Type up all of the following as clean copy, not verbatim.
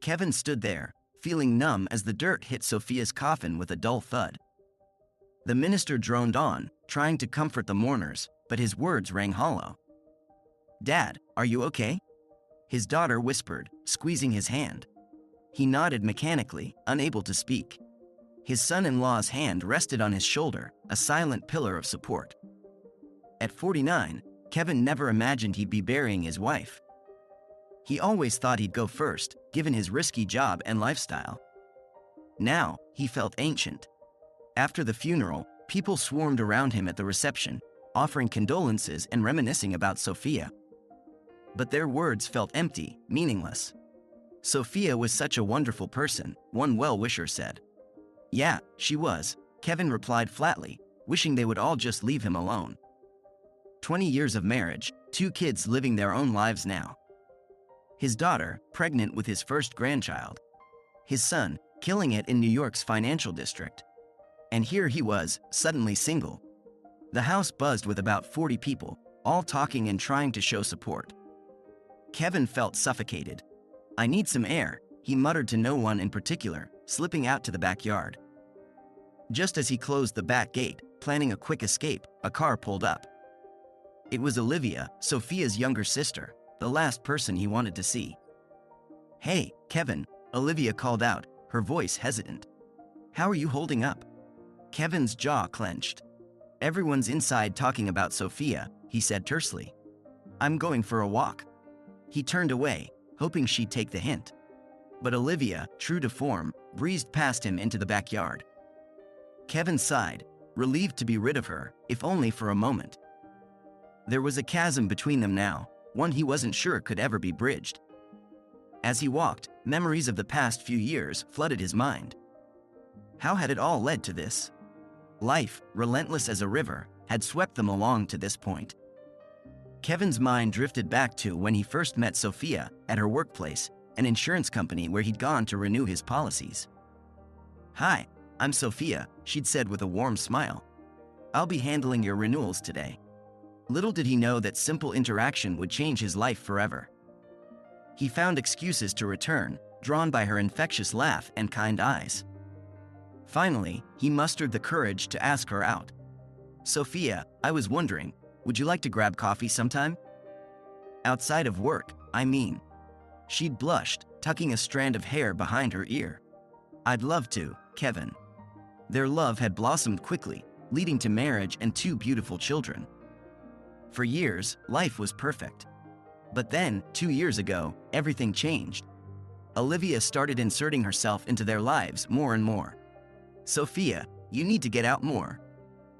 Kevin stood there, feeling numb as the dirt hit Sophia's coffin with a dull thud. The minister droned on, trying to comfort the mourners, but his words rang hollow. "Dad, are you okay?" his daughter whispered, squeezing his hand. He nodded mechanically, unable to speak. His son-in-law's hand rested on his shoulder, a silent pillar of support. At 49, Kevin never imagined he'd be burying his wife. He always thought he'd go first, given his risky job and lifestyle. Now, he felt ancient. After the funeral, people swarmed around him at the reception, offering condolences and reminiscing about Sophia. But their words felt empty, meaningless. "Sophia was such a wonderful person," one well-wisher said. "Yeah, she was," Kevin replied flatly, wishing they would all just leave him alone. 20 years of marriage, 2 kids living their own lives now. His daughter, pregnant with his first grandchild. His son, killing it in New York's financial district. And here he was, suddenly single. The house buzzed with about 40 people, all talking and trying to show support. Kevin felt suffocated. "I need some air," he muttered to no one in particular, slipping out to the backyard. Just as he closed the back gate, planning a quick escape, a car pulled up. It was Olivia, Sophia's younger sister, the last person he wanted to see. "Hey, Kevin," Olivia called out, her voice hesitant. "How are you holding up?" Kevin's jaw clenched. "Everyone's inside talking about Sophia," he said tersely. "I'm going for a walk." He turned away, hoping she'd take the hint. But Olivia, true to form, breezed past him into the backyard. Kevin sighed, relieved to be rid of her, if only for a moment. There was a chasm between them now, one he wasn't sure could ever be bridged. As he walked, memories of the past few years flooded his mind. How had it all led to this? Life, relentless as a river, had swept them along to this point. Kevin's mind drifted back to when he first met Sophia at her workplace, an insurance company where he'd gone to renew his policies. "Hi, I'm Sophia," she'd said with a warm smile. "I'll be handling your renewals today." Little did he know that simple interaction would change his life forever. He found excuses to return, drawn by her infectious laugh and kind eyes. Finally, he mustered the courage to ask her out. "Sophia, I was wondering, would you like to grab coffee sometime?" "Outside of work, I mean." She'd blushed, tucking a strand of hair behind her ear. "I'd love to, Kevin." Their love had blossomed quickly, leading to marriage and 2 beautiful children. For years, life was perfect. But then, 2 years ago, everything changed. Olivia started inserting herself into their lives more and more. "Sophia, you need to get out more,"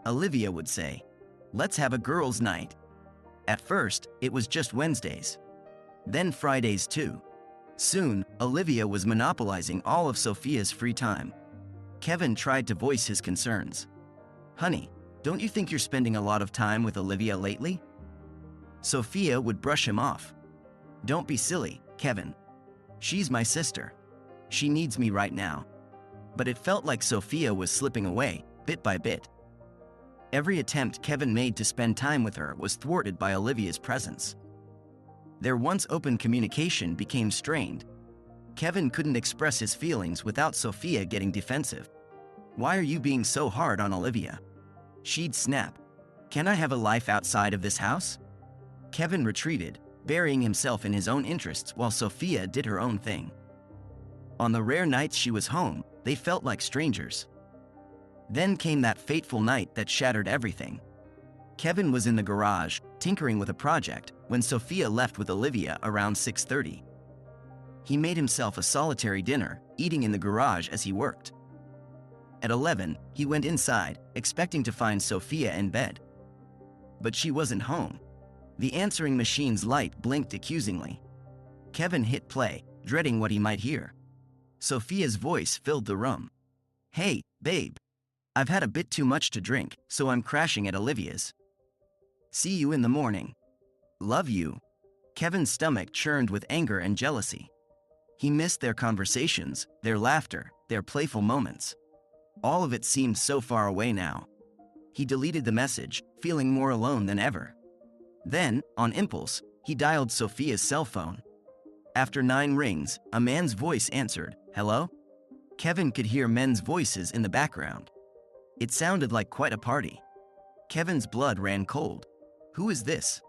Olivia would say. "Let's have a girls' night." At first, it was just Wednesdays. Then Fridays too. Soon, Olivia was monopolizing all of Sophia's free time. Kevin tried to voice his concerns. "Honey, don't you think you're spending a lot of time with Olivia lately?" Sophia would brush him off. "Don't be silly, Kevin. She's my sister. She needs me right now." But it felt like Sophia was slipping away, bit by bit. Every attempt Kevin made to spend time with her was thwarted by Olivia's presence. Their once open communication became strained. Kevin couldn't express his feelings without Sophia getting defensive. "Why are you being so hard on Olivia?" She'd snap. "Can I have a life outside of this house?" Kevin retreated, burying himself in his own interests while Sophia did her own thing. On the rare nights she was home, they felt like strangers. Then came that fateful night that shattered everything. Kevin was in the garage, tinkering with a project, when Sophia left with Olivia around 6:30. He made himself a solitary dinner, eating in the garage as he worked. At 11, he went inside, expecting to find Sophia in bed. But she wasn't home. The answering machine's light blinked accusingly. Kevin hit play, dreading what he might hear. Sophia's voice filled the room. "Hey, babe. I've had a bit too much to drink, so I'm crashing at Olivia's. See you in the morning. Love you." Kevin's stomach churned with anger and jealousy. He missed their conversations, their laughter, their playful moments. All of it seemed so far away now. He deleted the message, feeling more alone than ever. Then, on impulse, he dialed Sophia's cell phone. After 9 rings, a man's voice answered, "Hello?" Kevin could hear men's voices in the background. It sounded like quite a party. Kevin's blood ran cold. "Who is this?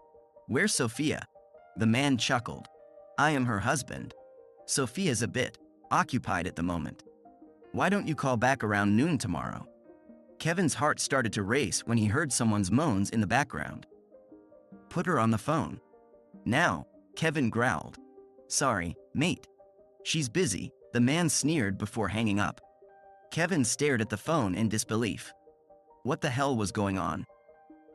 Where's Sophia?" The man chuckled. "I am her husband. Sophia's a bit occupied at the moment. Why don't you call back around noon tomorrow?" Kevin's heart started to race when he heard someone's moans in the background. "Put her on the phone." "Now," Kevin growled. "Sorry, mate. She's busy," the man sneered before hanging up. Kevin stared at the phone in disbelief. What the hell was going on?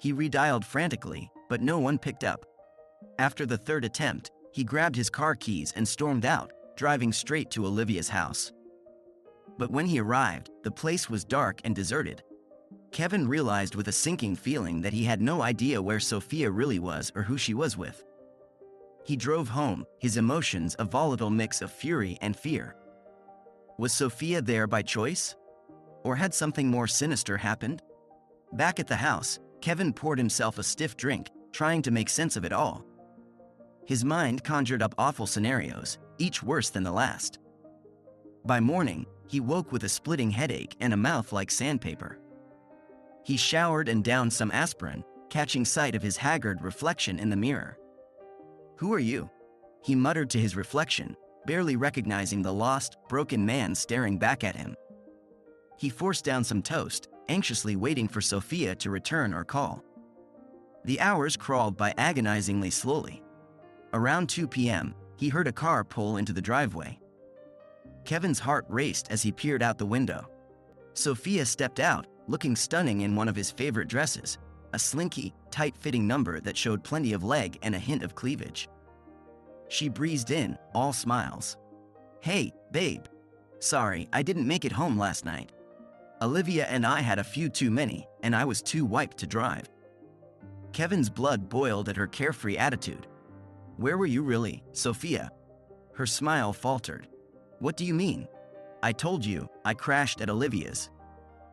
He redialed frantically, but no one picked up. After the 3rd attempt, he grabbed his car keys and stormed out, driving straight to Olivia's house. But when he arrived, the place was dark and deserted. Kevin realized with a sinking feeling that he had no idea where Sophia really was or who she was with. He drove home, his emotions a volatile mix of fury and fear. Was Sophia there by choice? Or had something more sinister happened? Back at the house, Kevin poured himself a stiff drink, trying to make sense of it all. His mind conjured up awful scenarios, each worse than the last. By morning, he woke with a splitting headache and a mouth like sandpaper. He showered and downed some aspirin, catching sight of his haggard reflection in the mirror. "Who are you?" he muttered to his reflection, barely recognizing the lost, broken man staring back at him. He forced down some toast, anxiously waiting for Sophia to return or call. The hours crawled by agonizingly slowly. Around 2 p.m., he heard a car pull into the driveway. Kevin's heart raced as he peered out the window. Sophia stepped out, looking stunning in one of his favorite dresses, a slinky, tight-fitting number that showed plenty of leg and a hint of cleavage. She breezed in, all smiles. "Hey, babe. Sorry, I didn't make it home last night. Olivia and I had a few too many, and I was too wiped to drive." Kevin's blood boiled at her carefree attitude. "Where were you really, Sophia?" Her smile faltered. "What do you mean? I told you, I crashed at Olivia's."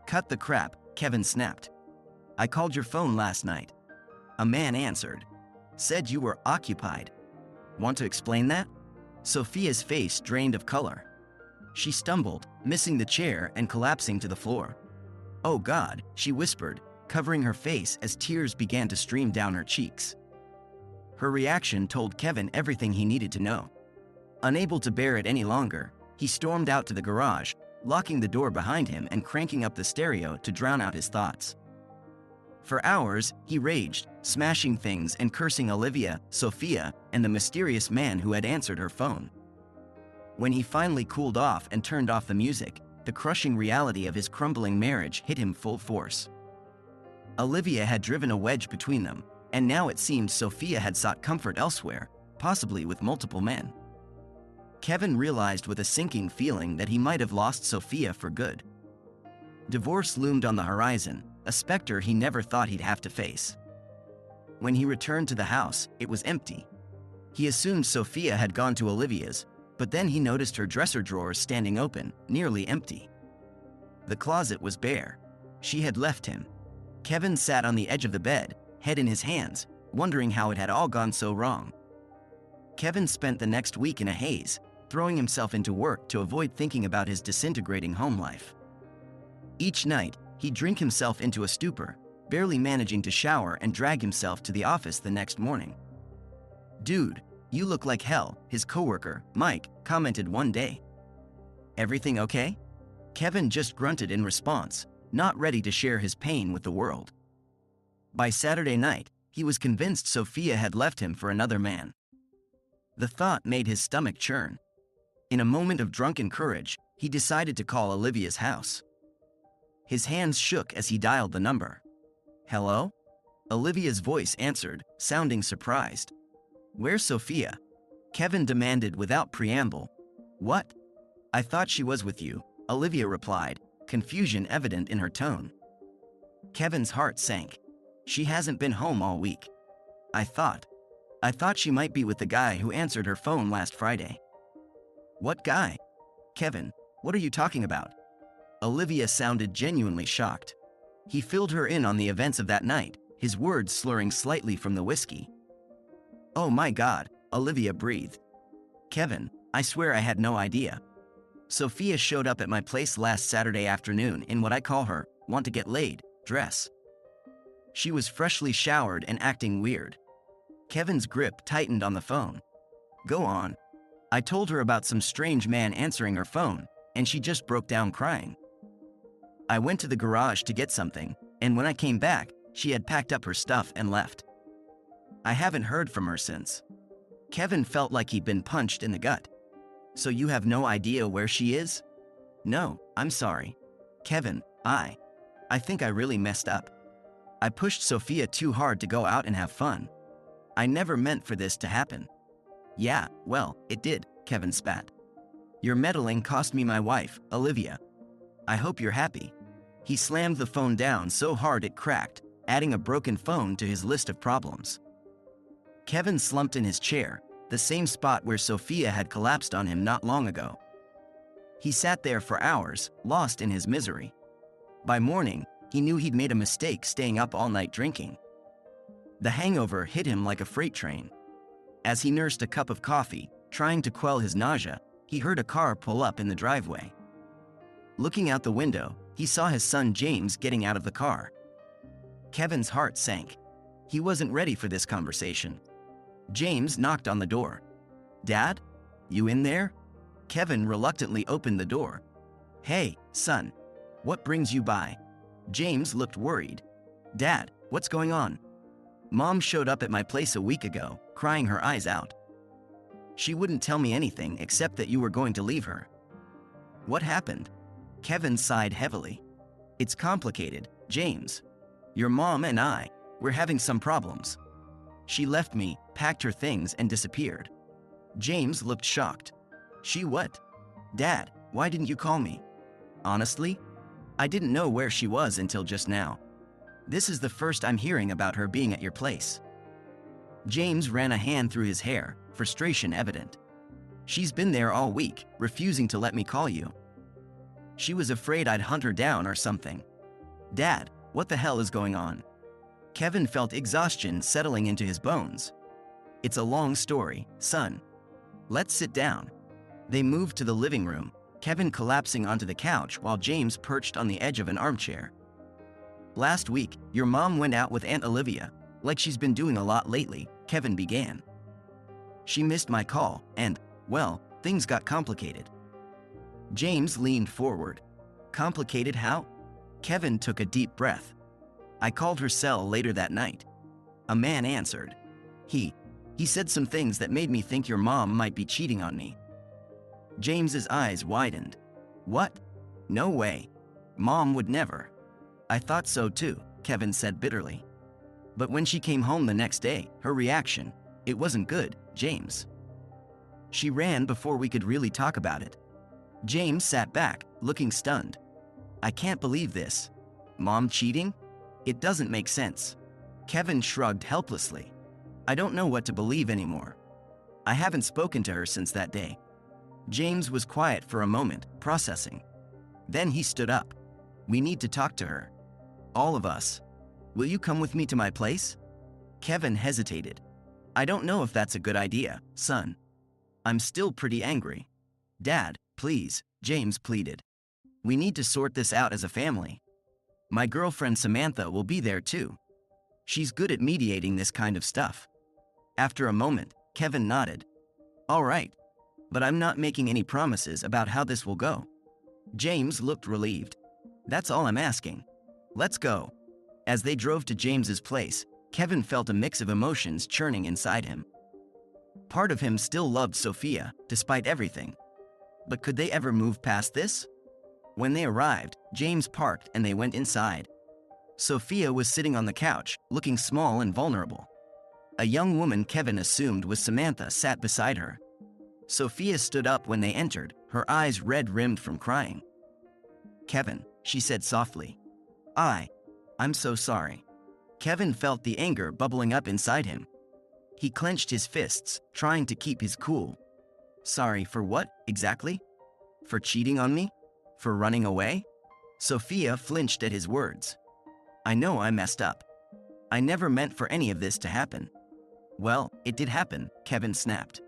"Cut the crap," Kevin snapped. "I called your phone last night. A man answered. Said you were occupied. Want to explain that?" Sophia's face drained of color. She stumbled, missing the chair and collapsing to the floor. "Oh God," she whispered, covering her face as tears began to stream down her cheeks. Her reaction told Kevin everything he needed to know. Unable to bear it any longer, he stormed out to the garage, locking the door behind him and cranking up the stereo to drown out his thoughts. For hours, he raged, smashing things and cursing Olivia, Sophia, and the mysterious man who had answered her phone. When he finally cooled off and turned off the music, the crushing reality of his crumbling marriage hit him full force. Olivia had driven a wedge between them, and now it seemed Sophia had sought comfort elsewhere, possibly with multiple men. Kevin realized with a sinking feeling that he might have lost Sophia for good. Divorce loomed on the horizon, a specter he never thought he'd have to face. When he returned to the house, it was empty. He assumed Sophia had gone to Olivia's, but then he noticed her dresser drawers standing open, nearly empty. The closet was bare. She had left him. Kevin sat on the edge of the bed, head in his hands, wondering how it had all gone so wrong. Kevin spent the next week in a haze, throwing himself into work to avoid thinking about his disintegrating home life. Each night, he'd drink himself into a stupor, barely managing to shower and drag himself to the office the next morning. "Dude, you look like hell," his coworker, Mike, commented one day. "Everything okay?" Kevin just grunted in response, not ready to share his pain with the world. By Saturday night, he was convinced Sophia had left him for another man. The thought made his stomach churn. In a moment of drunken courage, he decided to call Olivia's house. His hands shook as he dialed the number. "Hello?" Olivia's voice answered, sounding surprised. "Where's Sophia?" Kevin demanded without preamble. "What? I thought she was with you," Olivia replied, confusion evident in her tone. Kevin's heart sank. "She hasn't been home all week. I thought she might be with the guy who answered her phone last Friday." "What guy?" "Kevin, what are you talking about?" Olivia sounded genuinely shocked. He filled her in on the events of that night, his words slurring slightly from the whiskey. "Oh my God," Olivia breathed. Kevin, I swear I had no idea. Sophia showed up at my place last Saturday afternoon in what I call her want to get laid dress. She was freshly showered and acting weird. Kevin's grip tightened on the phone. Go on. I told her about some strange man answering her phone, and she just broke down crying. I went to the garage to get something, and when I came back, she had packed up her stuff and left. I haven't heard from her since. Kevin felt like he'd been punched in the gut. So you have no idea where she is? No, I'm sorry. Kevin, I think I really messed up. I pushed Sophia too hard to go out and have fun. I never meant for this to happen. Yeah, well, it did, Kevin spat. Your meddling cost me my wife, Olivia. I hope you're happy. He slammed the phone down so hard it cracked, adding a broken phone to his list of problems. Kevin slumped in his chair, the same spot where Sophia had collapsed on him not long ago. He sat there for hours, lost in his misery. By morning, he knew he'd made a mistake staying up all night drinking. The hangover hit him like a freight train. As he nursed a cup of coffee, trying to quell his nausea, he heard a car pull up in the driveway. Looking out the window, he saw his son James getting out of the car. Kevin's heart sank. He wasn't ready for this conversation. James knocked on the door. Dad? You in there? Kevin reluctantly opened the door. Hey, son. What brings you by? James looked worried. Dad, what's going on? Mom showed up at my place a week ago, crying her eyes out. She wouldn't tell me anything except that you were going to leave her. What happened? Kevin sighed heavily. It's complicated, James. Your mom and we're having some problems. She left me, packed her things, and disappeared. James looked shocked. She what? Dad, why didn't you call me? Honestly, I didn't know where she was until just now. This is the first I'm hearing about her being at your place. James ran a hand through his hair, frustration evident. She's been there all week, refusing to let me call you. She was afraid I'd hunt her down or something. Dad, what the hell is going on? Kevin felt exhaustion settling into his bones. It's a long story, son. Let's sit down. They moved to the living room, Kevin collapsing onto the couch while James perched on the edge of an armchair. Last week, your mom went out with Aunt Olivia, like she's been doing a lot lately, Kevin began. She missed my call, and, well, things got complicated. James leaned forward. Complicated how? Kevin took a deep breath. I called her cell later that night. A man answered. He said some things that made me think your mom might be cheating on me. James's eyes widened. What? No way. Mom would never. I thought so too, Kevin said bitterly. But when she came home the next day, her reaction, it wasn't good, James. She ran before we could really talk about it. James sat back, looking stunned. I can't believe this. Mom cheating? It doesn't make sense. Kevin shrugged helplessly. I don't know what to believe anymore. I haven't spoken to her since that day. James was quiet for a moment, processing. Then he stood up. We need to talk to her. All of us. Will you come with me to my place? Kevin hesitated. I don't know if that's a good idea, son. I'm still pretty angry. Dad, please, James pleaded. We need to sort this out as a family. My girlfriend Samantha will be there too. She's good at mediating this kind of stuff. After a moment, Kevin nodded. All right, but I'm not making any promises about how this will go. James looked relieved. That's all I'm asking. Let's go. As they drove to James's place, Kevin felt a mix of emotions churning inside him. Part of him still loved Sophia, despite everything. But could they ever move past this? When they arrived, James parked and they went inside. Sophia was sitting on the couch, looking small and vulnerable. A young woman Kevin assumed was Samantha sat beside her. Sophia stood up when they entered, her eyes red-rimmed from crying. Kevin, she said softly. I'm so sorry. Kevin felt the anger bubbling up inside him. He clenched his fists, trying to keep his cool. Sorry for what, exactly? For cheating on me? For running away? Sophia flinched at his words. I know I messed up. I never meant for any of this to happen. Well, it did happen, Kevin snapped.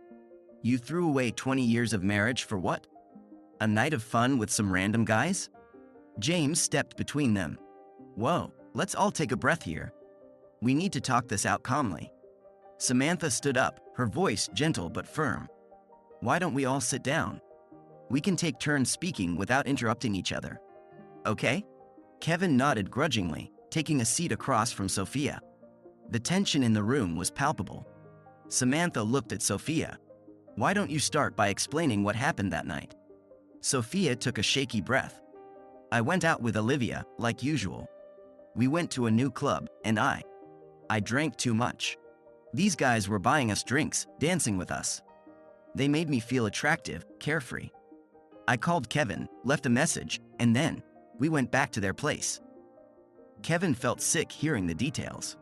You threw away 20 years of marriage for what? A night of fun with some random guys? James stepped between them. Whoa, let's all take a breath here. We need to talk this out calmly. Samantha stood up, her voice gentle but firm. Why don't we all sit down? We can take turns speaking without interrupting each other. Okay? Kevin nodded grudgingly, taking a seat across from Sophia. The tension in the room was palpable. Samantha looked at Sophia. Why don't you start by explaining what happened that night? Sophia took a shaky breath. I went out with Olivia, like usual. We went to a new club, and I drank too much. These guys were buying us drinks, dancing with us. They made me feel attractive, carefree. I called Kevin, left a message, and then we went back to their place. Kevin felt sick hearing the details.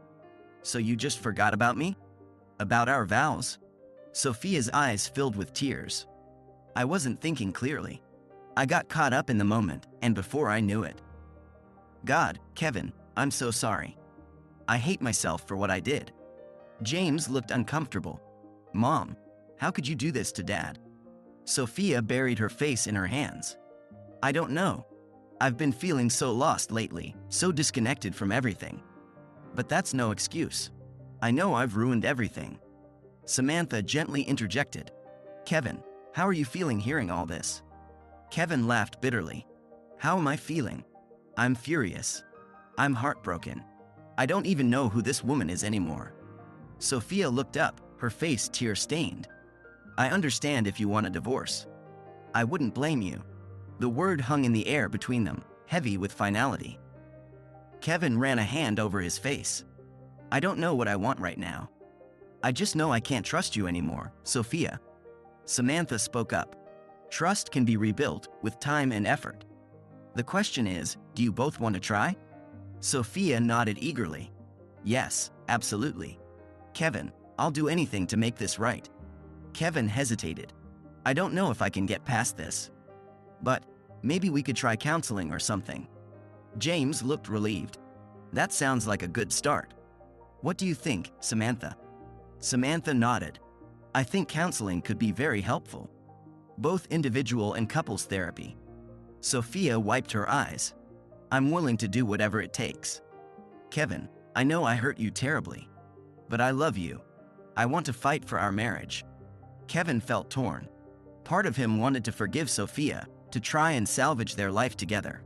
So you just forgot about me? About our vows? Sophia's eyes filled with tears. I wasn't thinking clearly. I got caught up in the moment, and before I knew it. God, Kevin, I'm so sorry. I hate myself for what I did. James looked uncomfortable. Mom, how could you do this to Dad? Sophia buried her face in her hands. I don't know. I've been feeling so lost lately, so disconnected from everything. But that's no excuse. I know I've ruined everything. Samantha gently interjected. Kevin, how are you feeling hearing all this? Kevin laughed bitterly. How am I feeling? I'm furious. I'm heartbroken. I don't even know who this woman is anymore. Sophia looked up, her face tear-stained. I understand if you want a divorce. I wouldn't blame you. The word hung in the air between them, heavy with finality. Kevin ran a hand over his face. I don't know what I want right now. I just know I can't trust you anymore, Sophia. Samantha spoke up. Trust can be rebuilt with time and effort. The question is, do you both want to try? Sophia nodded eagerly. Yes, absolutely. Kevin, I'll do anything to make this right. Kevin hesitated. I don't know if I can get past this. But maybe we could try counseling or something. James looked relieved. That sounds like a good start. What do you think, Samantha? Samantha nodded. I think counseling could be very helpful. Both individual and couples therapy. Sophia wiped her eyes. I'm willing to do whatever it takes. Kevin, I know I hurt you terribly. But I love you. I want to fight for our marriage. Kevin felt torn. Part of him wanted to forgive Sophia, to try and salvage their life together.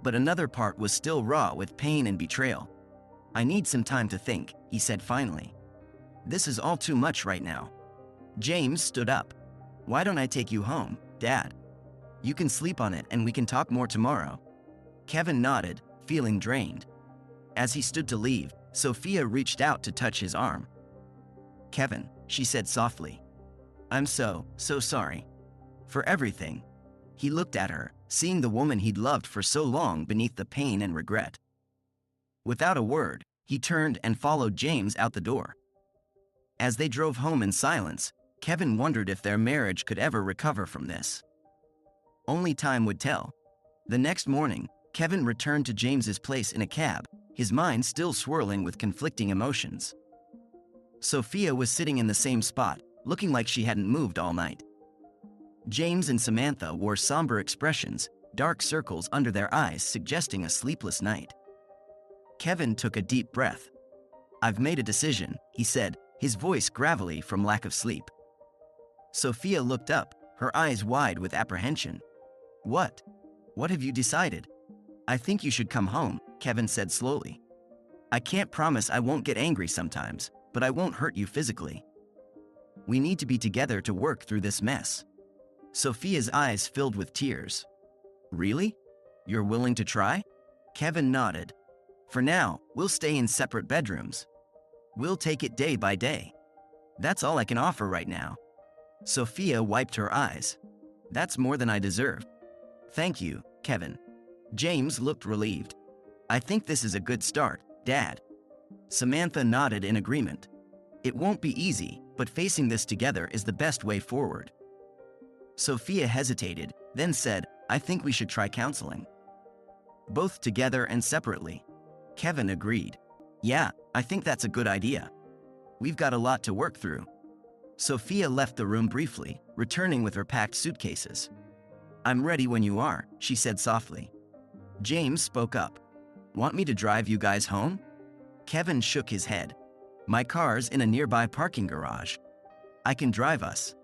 But another part was still raw with pain and betrayal. I need some time to think, he said finally. This is all too much right now. James stood up. Why don't I take you home, Dad? You can sleep on it and we can talk more tomorrow. Kevin nodded, feeling drained. As he stood to leave, Sophia reached out to touch his arm. Kevin, she said softly. I'm so sorry. For everything. He looked at her, seeing the woman he'd loved for so long beneath the pain and regret. Without a word, he turned and followed James out the door. As they drove home in silence, Kevin wondered if their marriage could ever recover from this. Only time would tell. The next morning, Kevin returned to James's place in a cab, his mind still swirling with conflicting emotions. Sophia was sitting in the same spot, looking like she hadn't moved all night. James and Samantha wore somber expressions, dark circles under their eyes suggesting a sleepless night. Kevin took a deep breath. I've made a decision, he said, his voice gravelly from lack of sleep. Sophia looked up, her eyes wide with apprehension. What? What have you decided? I think you should come home, Kevin said slowly. I can't promise I won't get angry sometimes, but I won't hurt you physically. We need to be together to work through this mess. Sophia's eyes filled with tears. Really? You're willing to try? Kevin nodded. For now, we'll stay in separate bedrooms. We'll take it day by day. That's all I can offer right now. Sophia wiped her eyes. That's more than I deserve. Thank you, Kevin. James looked relieved. I think this is a good start, Dad. Samantha nodded in agreement. It won't be easy, but facing this together is the best way forward. Sophia hesitated, then said, I think we should try counseling. Both together and separately. Kevin agreed. Yeah, I think that's a good idea. We've got a lot to work through. Sophia left the room briefly, returning with her packed suitcases. "I'm ready when you are," she said softly. James spoke up. "Want me to drive you guys home?" Kevin shook his head. "My car's in a nearby parking garage. I can drive us."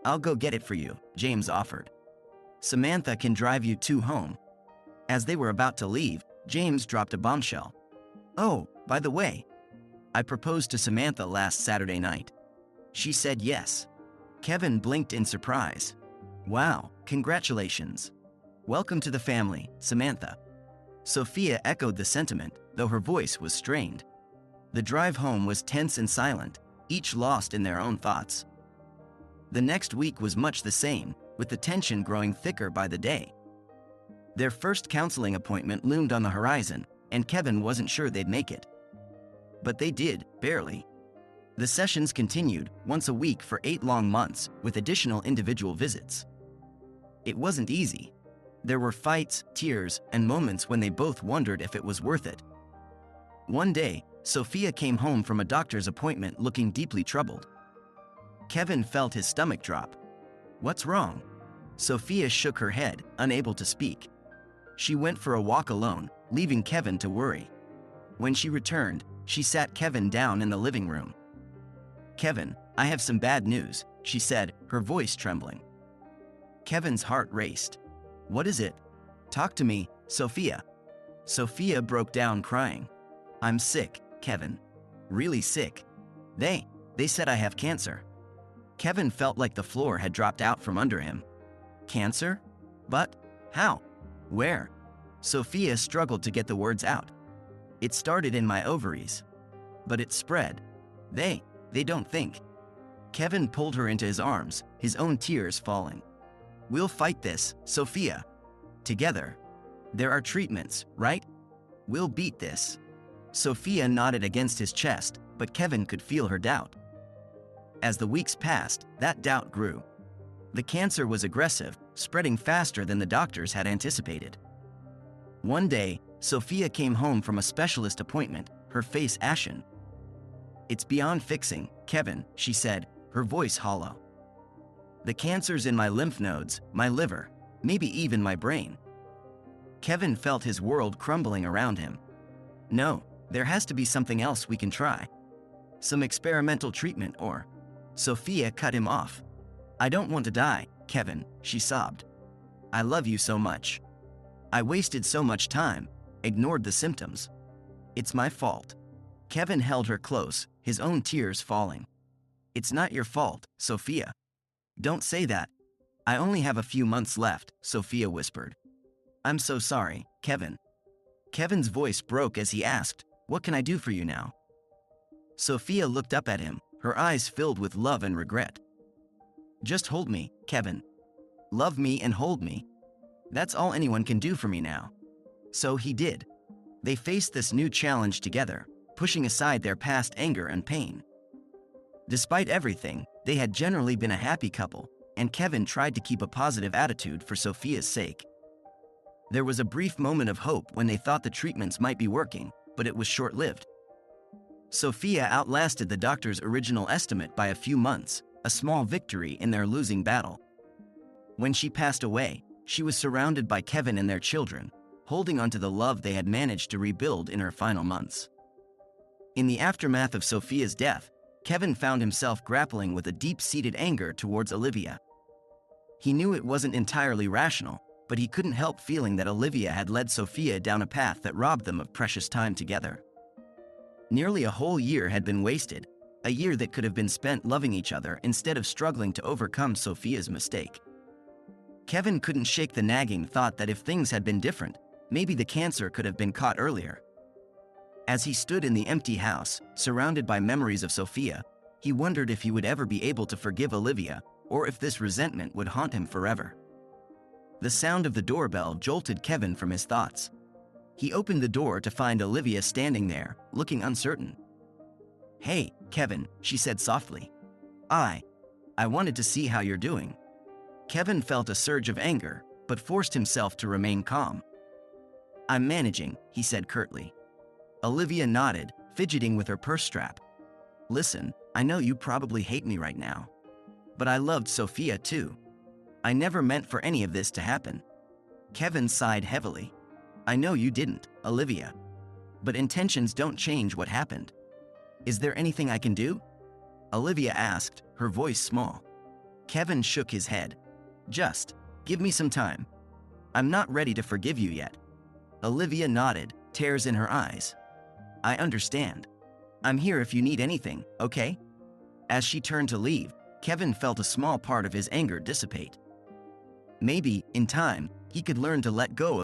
"I'll go get it for you," James offered. "Samantha can drive you two home." As they were about to leave, James dropped a bombshell. "Oh, by the way, I proposed to Samantha last Saturday night. She said yes." Kevin blinked in surprise. "Wow, congratulations. Welcome to the family, Samantha." Sophia echoed the sentiment, though her voice was strained. The drive home was tense and silent, each lost in their own thoughts. The next week was much the same, with the tension growing thicker by the day. Their first counseling appointment loomed on the horizon, and Kevin wasn't sure they'd make it. But they did, barely. The sessions continued, once a week for 8 long months, with additional individual visits. It wasn't easy. There were fights, tears, and moments when they both wondered if it was worth it. One day, Sophia came home from a doctor's appointment looking deeply troubled. Kevin felt his stomach drop. "What's wrong?" Sophia shook her head, unable to speak. She went for a walk alone, leaving Kevin to worry. When she returned, she sat Kevin down in the living room. "Kevin, I have some bad news," she said, her voice trembling. Kevin's heart raced. "What is it? Talk to me, Sophia." Sophia broke down crying. "I'm sick, Kevin. Really sick. They said I have cancer." Kevin felt like the floor had dropped out from under him. "Cancer? But how? Where?" Sophia struggled to get the words out. "It started in my ovaries. But it spread. They don't think." Kevin pulled her into his arms, his own tears falling. "We'll fight this, Sophia. Together. There are treatments, right? We'll beat this." Sophia nodded against his chest, but Kevin could feel her doubt. As the weeks passed, that doubt grew. The cancer was aggressive, spreading faster than the doctors had anticipated. One day, Sophia came home from a specialist appointment, her face ashen. "It's beyond fixing, Kevin," she said, her voice hollow. "The cancer's in my lymph nodes, my liver, maybe even my brain." Kevin felt his world crumbling around him. "No, there has to be something else we can try. Some experimental treatment or..." Sophia cut him off. "I don't want to die, Kevin," she sobbed. "I love you so much. I wasted so much time, ignored the symptoms. It's my fault." Kevin held her close, his own tears falling. "It's not your fault, Sophia. Don't say that. I only have a few months left," Sophia whispered. "I'm so sorry, Kevin." Kevin's voice broke as he asked, "What can I do for you now?" Sophia looked up at him, her eyes filled with love and regret. "Just hold me, Kevin. Love me and hold me. That's all anyone can do for me now." So he did. They faced this new challenge together, pushing aside their past anger and pain. Despite everything, they had generally been a happy couple, and Kevin tried to keep a positive attitude for Sophia's sake. There was a brief moment of hope when they thought the treatments might be working, but it was short-lived. Sophia outlasted the doctor's original estimate by a few months, a small victory in their losing battle. When she passed away, she was surrounded by Kevin and their children, holding onto the love they had managed to rebuild in her final months. In the aftermath of Sophia's death, Kevin found himself grappling with a deep-seated anger towards Olivia. He knew it wasn't entirely rational, but he couldn't help feeling that Olivia had led Sophia down a path that robbed them of precious time together. Nearly a whole year had been wasted, a year that could have been spent loving each other instead of struggling to overcome Sophia's mistake. Kevin couldn't shake the nagging thought that if things had been different, maybe the cancer could have been caught earlier. As he stood in the empty house, surrounded by memories of Sophia, he wondered if he would ever be able to forgive Olivia, or if this resentment would haunt him forever. The sound of the doorbell jolted Kevin from his thoughts. He opened the door to find Olivia standing there, looking uncertain. "Hey, Kevin," she said softly. I wanted to see how you're doing." Kevin felt a surge of anger, but forced himself to remain calm. "I'm managing," he said curtly. Olivia nodded, fidgeting with her purse strap. "Listen, I know you probably hate me right now, But I loved Sophia too. I never meant for any of this to happen. Kevin sighed heavily. I know you didn't, Olivia. But intentions don't change what happened. Is there anything I can do? Olivia asked, her voice small. Kevin shook his head. Just, give me some time. I'm not ready to forgive you yet. Olivia nodded, tears in her eyes. I understand. I'm here if you need anything, okay? As she turned to leave, Kevin felt a small part of his anger dissipate. Maybe, in time, he could learn to let go